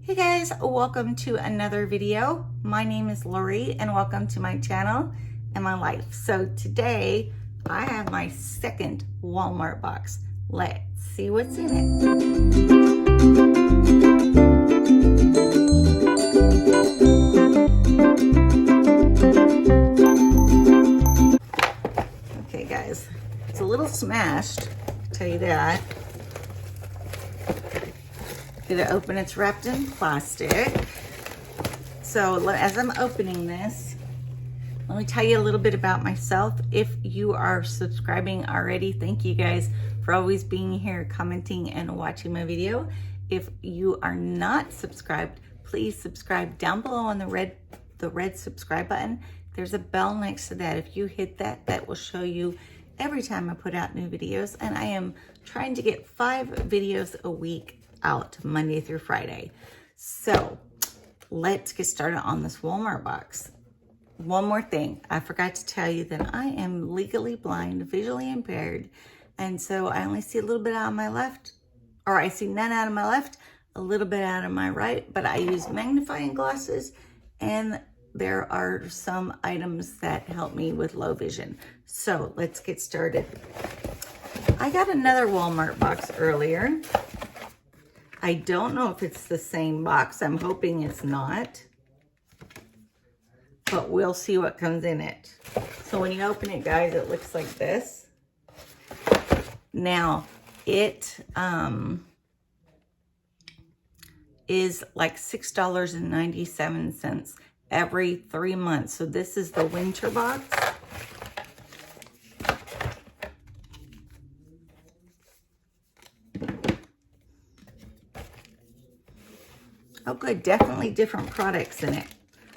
Hey guys, welcome to another video. My name is Lori and welcome to my channel and my life. So today I have my second Walmart box. Let's see what's in it. Okay guys, it's a little smashed, I'll tell you that. Get it open, it's wrapped in plastic. So as I'm opening this, let me tell you a little bit about myself. If you are subscribing already, thank you guys for always being here, commenting and watching my video. If you are not subscribed, please subscribe down below on the red subscribe button. There's a bell next to that. If you hit that, that will show you every time I put out new videos. And I am trying to get 5 videos a week out Monday through Friday. So let's get started on this Walmart box. One more thing, I forgot to tell you that I am legally blind, visually impaired, and so I only see a little bit out of my left, or I see none out of my left, a little bit out of my right, but I use magnifying glasses, and there are some items that help me with low vision. So let's get started. I got another Walmart box earlier. I don't know if it's the same box. I'm hoping it's not, but we'll see what comes in it. So when you open it, guys, it looks like this. Now, it is like $6.97 every 3 months. So this is the winter box. Oh good, definitely different products in it.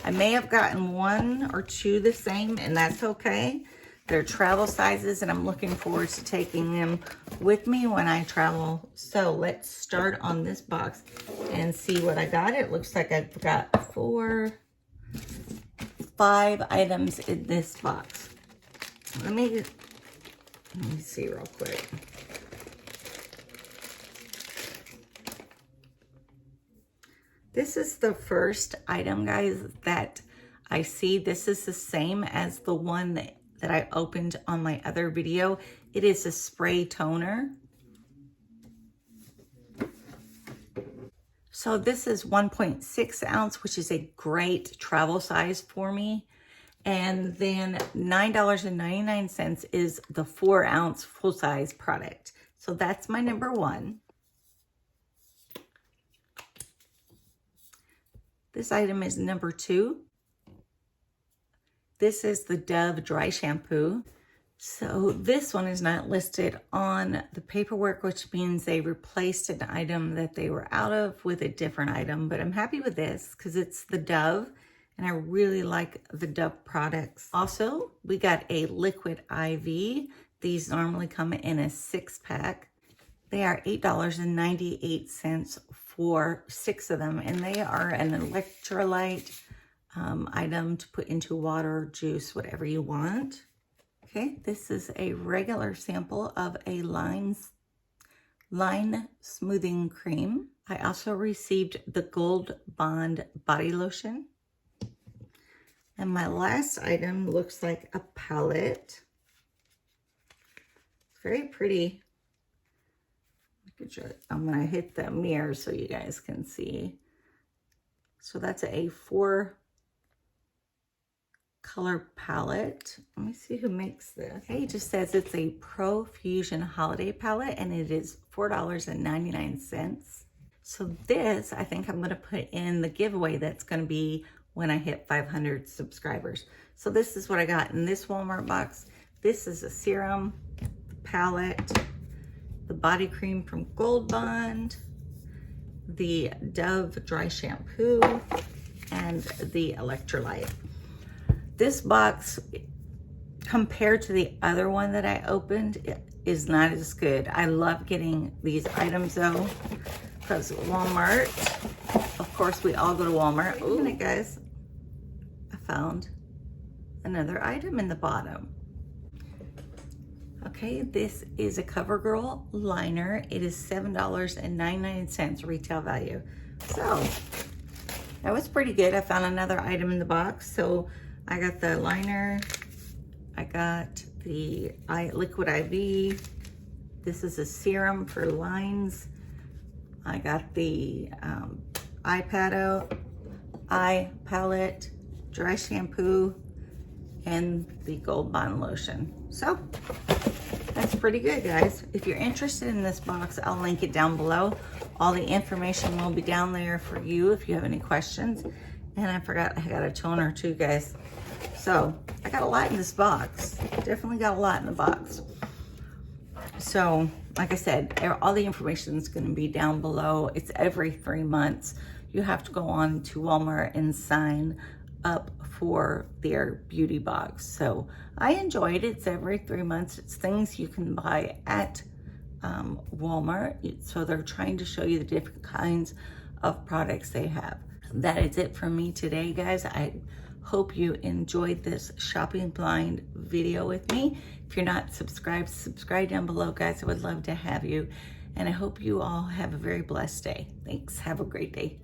I may have gotten 1 or 2 the same, and that's okay. They're travel sizes, and I'm looking forward to taking them with me when I travel. So let's start on this box and see what I got. It looks like I've got 5 items in this box. Let me see real quick. This is the first item, guys, that I see. This is the same as the one that I opened on my other video. It is a spray toner. So this is 1.6 ounce, which is a great travel size for me. And then $9.99 is the 4 ounce full size product. So that's my number 1. This item is number 2. This is the Dove Dry Shampoo. So this one is not listed on the paperwork, which means they replaced an item that they were out of with a different item. But I'm happy with this because it's the Dove, and I really like the Dove products. Also, we got a liquid IV. These normally come in a 6-pack. They are $8.98 for 6 of them, and they are an electrolyte item to put into water, juice, whatever you want. Okay, this is a regular sample of a line smoothing cream. I also received the Gold Bond body lotion. And my last item looks like a palette. It's very pretty. I'm going to hit the mirror so you guys can see. So that's a 4 color palette. Let me see who makes this. Okay, it just says it's a Pro Fusion holiday palette, and it is $4.99. So this, I think I'm going to put in the giveaway that's going to be when I hit 500 subscribers. So this is what I got in this Walmart box. This is a serum, palette, the body cream from Gold Bond, the Dove Dry Shampoo, and the electrolyte. This box, compared to the other one that I opened, is not as good. I love getting these items though, because Walmart, of course we all go to Walmart. Wait a minute, guys, I found another item in the bottom. Okay, this is a Covergirl liner. It is $7.99 retail value. So that was pretty good. I found another item in the box. So I got the liner, I got the liquid IV. This is a serum for lines. I got the eye palette, dry shampoo, and the Gold Bond lotion. So that's pretty good, guys. If you're interested in this box, I'll link it down below. All the information will be down there for you if you have any questions. And I forgot I got a toner too, guys. So I got a lot in this box. Definitely got a lot in the box. So like I said, all the information is going to be down below. It's every 3 months. You have to go on to Walmart and sign up for their beauty box. So I enjoyed it. It's every 3 months. It's things you can buy at Walmart. So they're trying to show you the different kinds of products they have. That is it from me today, guys. I hope you enjoyed this shopping blind video with me. If you're not subscribed, subscribe down below, guys. I would love to have you. And I hope you all have a very blessed day. Thanks. Have a great day.